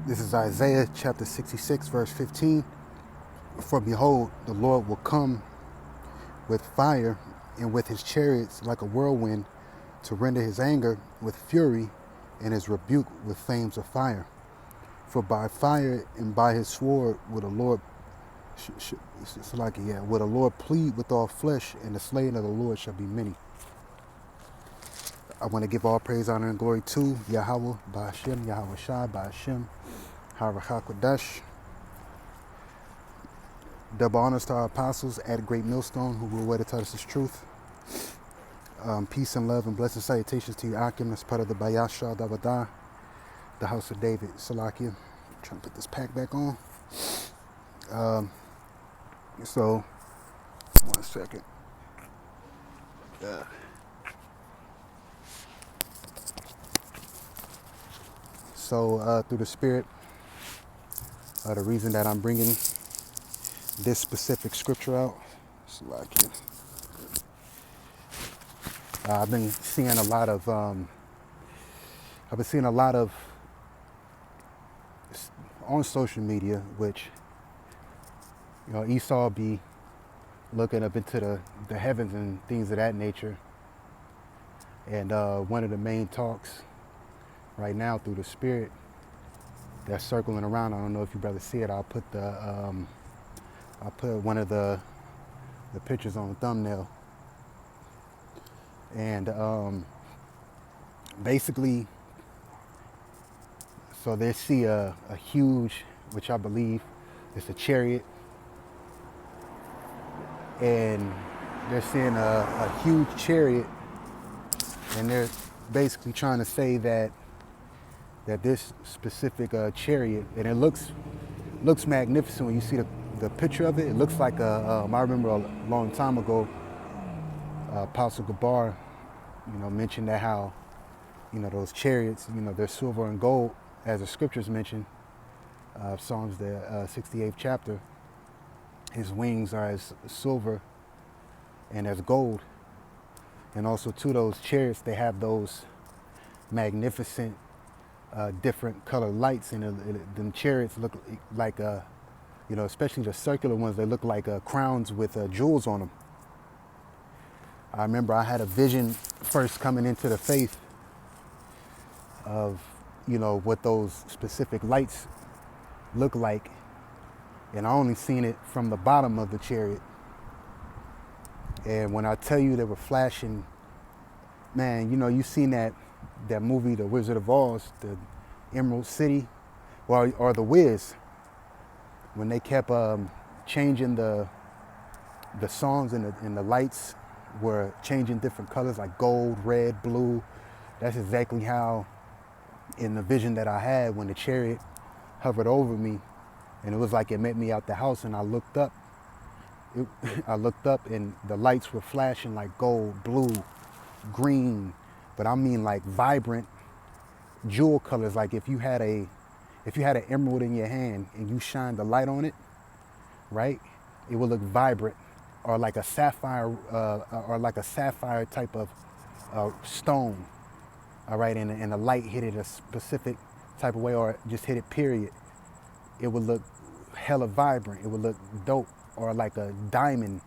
This is Isaiah chapter 66, verse 15. For behold, the Lord will come with fire and with his chariots like a whirlwind to render his anger with fury and his rebuke with flames of fire. For by fire and by his sword will the Lord will the Lord plead with all flesh, and the slain of the Lord shall be many. I want to give all praise, honor, and glory to Yahawah, Bahasham, Yahawashi, Bahasham, Harakakadash. Double honors to our apostles at a great millstone who will way to tell us his truth. Peace and love and blessed salutations to you, Akim. That's part of the Bahasham, the house of David, Salakia. I'm trying to put this pack back on. So, one second. Through the Spirit, the reason that I'm bringing this specific scripture out, Salakia. I've been seeing a lot of on social media, which Esau be looking up into the heavens and things of that nature. And one of the main talks right now through the Spirit that's circling around, I don't know if you brothers see it. I'll put one of the pictures on the thumbnail. And basically, so they see a huge, which I believe is a chariot, and they're seeing a huge chariot, and they're basically trying to say that this specific chariot, and it looks magnificent when you see the picture of it. It looks like I remember a long time ago, Apostle Gabar, mentioned that how, those chariots, they're silver and gold, as the scriptures mention, Psalms the 68th chapter. His wings are as silver and as gold. And also to those chariots, they have those magnificent different colored lights, and them chariots look like, especially the circular ones, they look like crowns with jewels on them. I remember I had a vision first coming into the faith of, what those specific lights look like. And I only seen it from the bottom of the chariot. And when I tell you they were flashing, man, you seen that movie, The Wizard of Oz, the Emerald City, or The Wiz, when they kept changing the songs and the lights were changing different colors, like gold, red, blue. That's exactly how, in the vision that I had, when the chariot hovered over me, and it was like it met me out the house, and I looked up. I looked up, and the lights were flashing like gold, blue, green, but I mean like vibrant jewel colors. Like if you had an emerald in your hand and you shined the light on it, right? It would look vibrant, or like a sapphire, type of stone. All right, and the light hit it a specific type of way, or just hit it, period. It would look hella vibrant. It would look dope, or like a diamond,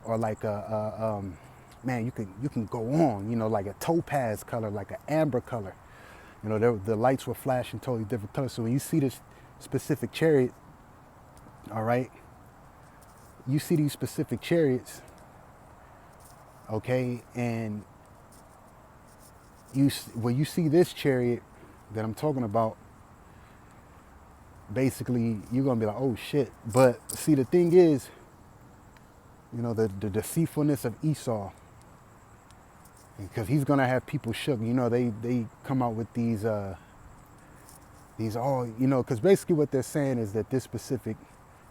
or like man, you can go on, like a topaz color, like an amber color. The lights were flashing totally different colors. So when you see this specific chariot, all right, you see these specific chariots, okay, and when you see this chariot that I'm talking about, basically you're gonna be like, oh shit. But see, the thing is, the deceitfulness of Esau, because he's gonna have people shook. They come out with these because basically what they're saying is that this specific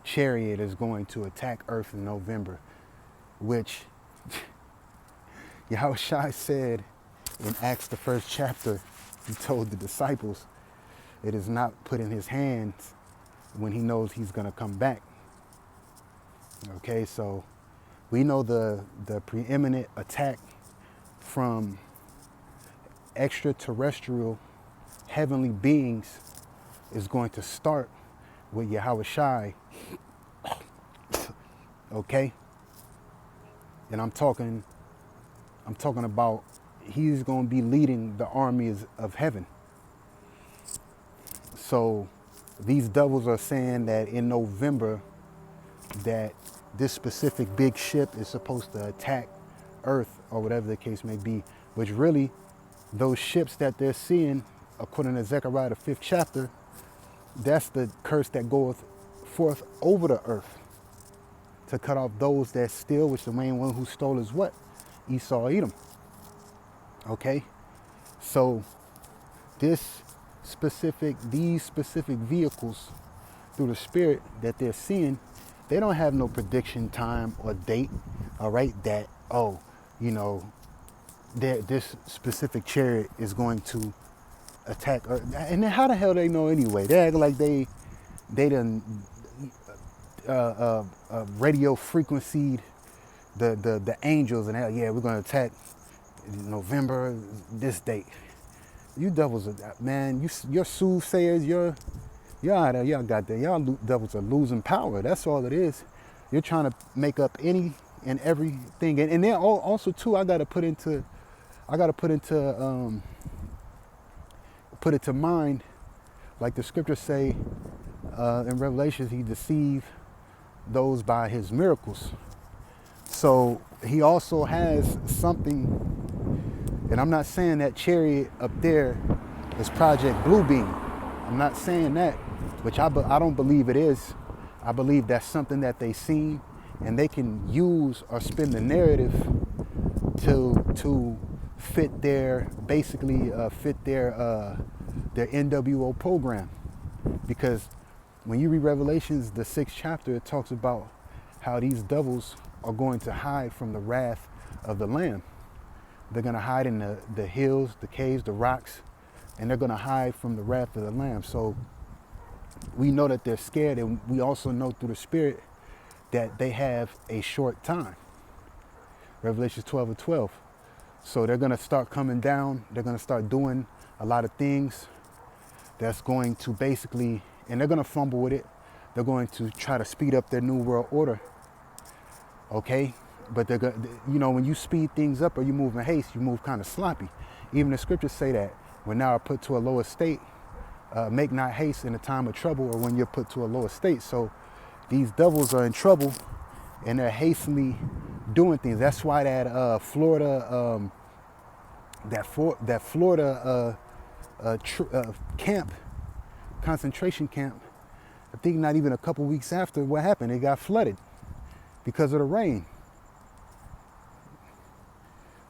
chariot is going to attack Earth in November, which Yahawashi said in Acts the 1st chapter. He told the disciples, it is not put in his hands when he knows he's gonna come back. Okay, so we know the preeminent attack from extraterrestrial heavenly beings is going to start with Yahawashi, okay? And I'm talking about he's going to be leading the armies of heaven. So these devils are saying that in November that this specific big ship is supposed to attack Earth or whatever the case may be, which really those ships that they're seeing, according to Zechariah, the 5th chapter, that's the curse that goeth forth over the earth to cut off those that steal, which the main one who stole is what? Esau, Edom. Okay? So these specific vehicles through the spirit that they're seeing, they don't have no prediction time or date, all right, that, oh, you know, this specific chariot is going to attack Earth. And then how the hell they know anyway? They act like they done radio frequencyed the angels and yeah, we're gonna attack November this date. You devils are, man, you're soothsayers, y'all devils are losing power. That's all it is. You're trying to make up any and everything, and then also too, I gotta put into mind, like the scriptures say in Revelations, he deceived those by his miracles. So he also has something, and I'm not saying that chariot up there is Project Bluebeam. I'm not saying that, which I don't believe it is. I believe that's something that they seen, and they can use or spin the narrative to fit their NWO program. Because when you read Revelations, the 6th chapter, it talks about how these devils are going to hide from the wrath of the Lamb. They're going to hide in the hills, the caves, the rocks, and they're going to hide from the wrath of the Lamb. So we know that they're scared, and we also know through the Spirit that they have a short time. Revelation 12:12. So they're going to start coming down. They're going to start doing a lot of things that's going to basically, and they're going to fumble with it. They're going to try to speed up their new world order. Okay? But they're going, you know, when you speed things up or you move in haste, you move kind of sloppy. Even the scriptures say that when thou art put to a lower state, make not haste in a time of trouble or when you're put to a lower state. So these devils are in trouble and they're hastily doing things. That's why that Florida camp, concentration camp, I think not even a couple weeks after what happened, it got flooded because of the rain.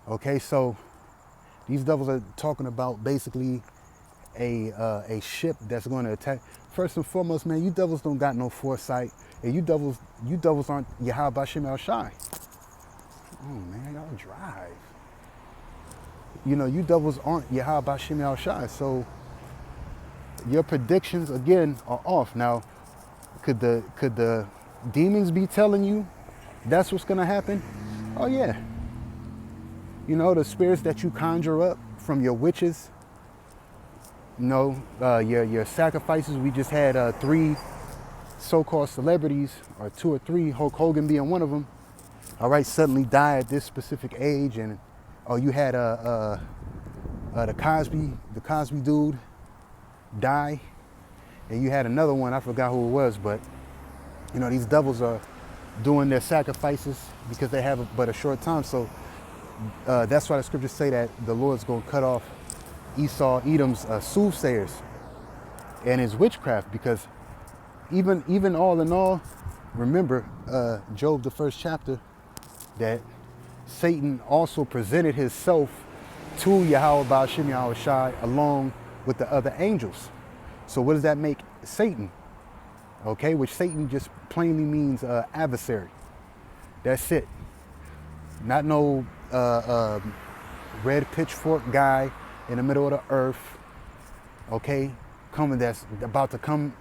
Okay, so these devils are talking about basically a ship that's going to attack. First and foremost, man, you devils don't got no foresight, and you devils aren't Bahasham. Oh man, y'all drive. You know, you devils aren't Bahasham. So your predictions again are off. Now, could the demons be telling you that's what's going to happen? Oh yeah. You know, the spirits that you conjure up from your witches, you know, your sacrifices. We just had 3 so-called celebrities, or 2 or 3, Hulk Hogan being one of them, all right, suddenly die at this specific age. And you had the Cosby dude die, and you had another one, I forgot who it was, but you know, these devils are doing their sacrifices because they have but a short time. So that's why the scriptures say that the Lord's going to cut off Esau, Edom's soothsayers and his witchcraft, because even all in all, remember Job, the 1st chapter, that Satan also presented himself to Yahawah Bahasham Yahawashi along with the other angels. So what does that make Satan? Okay, which Satan just plainly means adversary. That's it. Not no red pitchfork guy in the middle of the earth, okay, that's about to come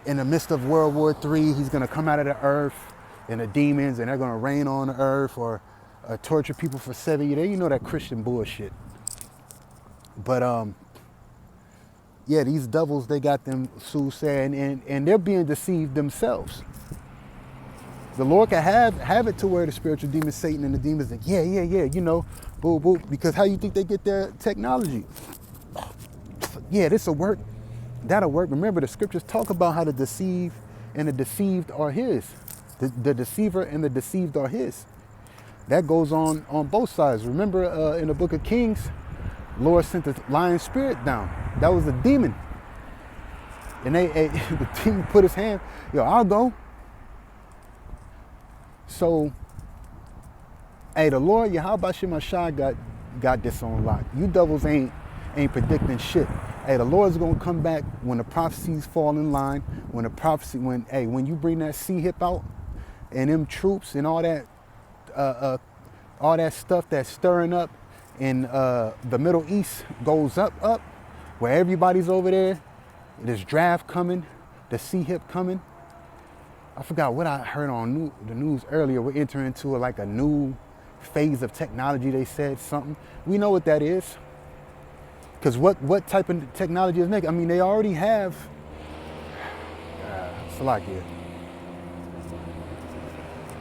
in the midst of World War III. He's going to come out of the earth, and the demons, and they're going to rain on the earth or torture people for 7 years. You know that Christian bullshit. But yeah, these devils, they got them soothsaying, and they're being deceived themselves. The Lord can have it to where the spiritual demons, Satan and the demons, like, yeah, you know, boo, boo, because how you think they get their technology? Yeah, this'll work, that'll work. Remember, the scriptures talk about how the deceived and the deceived are his. The deceiver and the deceived are his. That goes on both sides. Remember in the book of Kings, Lord sent the lion spirit down. That was a demon. And the demon put his hand, yo, I'll go. So, hey, the Lord, Yahawashi got this on lock. You devils ain't predicting shit. Hey, the Lord's gonna come back when the prophecies fall in line, when you bring that sea hip out and them troops and all that stuff that's stirring up in the Middle East goes up, where everybody's over there, this draft coming, the sea hip coming. I forgot what I heard on the news earlier. We're entering into like a new phase of technology. They said something. We know what that is. Because what type of technology is making? I mean, they already have. Salakia.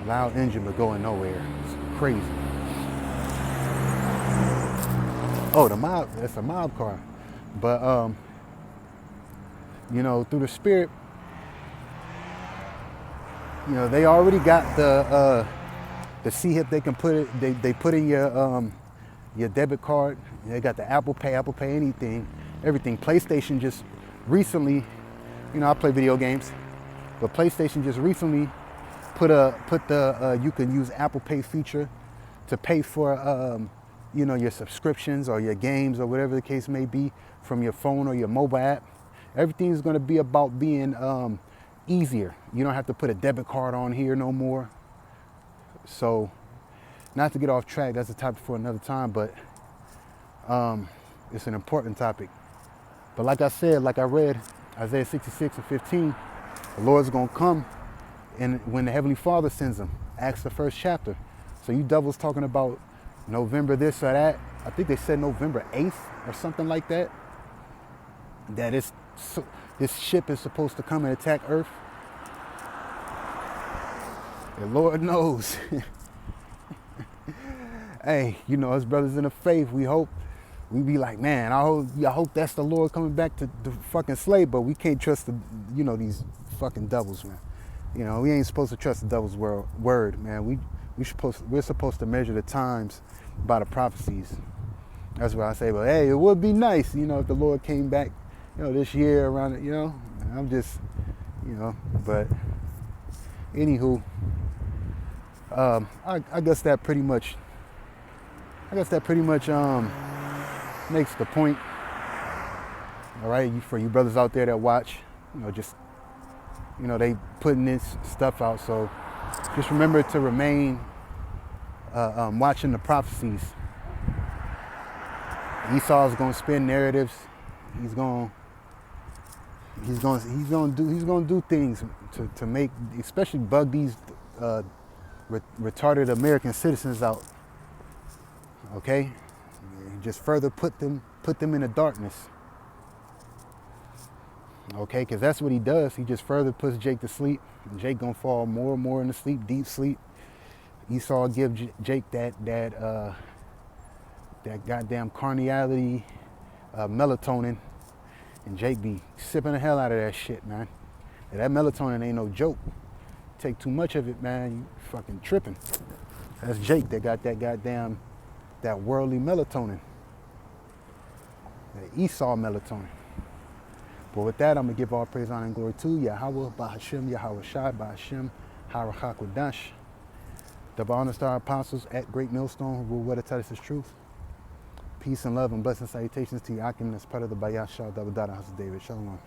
Loud engine, but going nowhere. It's crazy. Oh, that's a mob car. But, you know, through the spirit, you know, they already got the C hip. They can put it. They put in your debit card. They got the Apple Pay, anything, everything. PlayStation just recently, you know, I play video games, but PlayStation just recently put the you can use Apple Pay feature to pay for you know, your subscriptions or your games or whatever the case may be from your phone or your mobile app. Everything's going to be about being easier. You don't have to put a debit card on here no more. So, not to get off track, that's a topic for another time, but it's an important topic. But like I said, like I read Isaiah 66:15, the Lord's gonna come, and when the Heavenly Father sends him, Acts the 1st chapter. So you devils talking about November this or that, I think they said November 8th or something like that, that this ship is supposed to come and attack Earth. The Lord knows. Hey, you know, us brothers in the faith, we be like, man, I hope that's the Lord coming back to fucking slay, but we can't trust these fucking devils, man. You know, we ain't supposed to trust the devil's word, man. We're supposed to measure the times by the prophecies. That's what I say. But hey, it would be nice, you know, if the Lord came back, you know, this year around it, you know. I'm just, you know, but anywho, I guess that pretty much makes the point. All right, for you brothers out there that watch, you know, just, you know, they putting this stuff out. So just remember to remain watching the prophecies. Esau's gonna spin narratives. He's gonna do things to make, especially bug these retarded American citizens out. Okay, just further put them in the darkness. Okay, because that's what he does. He just further puts Jake to sleep. And Jake gonna fall more and more into sleep, deep sleep. Esau give Jake that goddamn carnality, melatonin, and Jake be sipping the hell out of that shit, man. And that melatonin ain't no joke. Take too much of it, man, you fucking tripping. That's Jake that got that worldly melatonin, that Esau melatonin. But with that, I'm going to give all praise, honor, and glory to Yahawah, Bahasham, Yahawashi, Bahasham, Harachakwadash. Double honor star apostles at Great Millstone, who rule what tell us is truth. Peace and love and blessing salutations to you, Akim, that's part of the Bahasham, double dot, House of David. Shalom.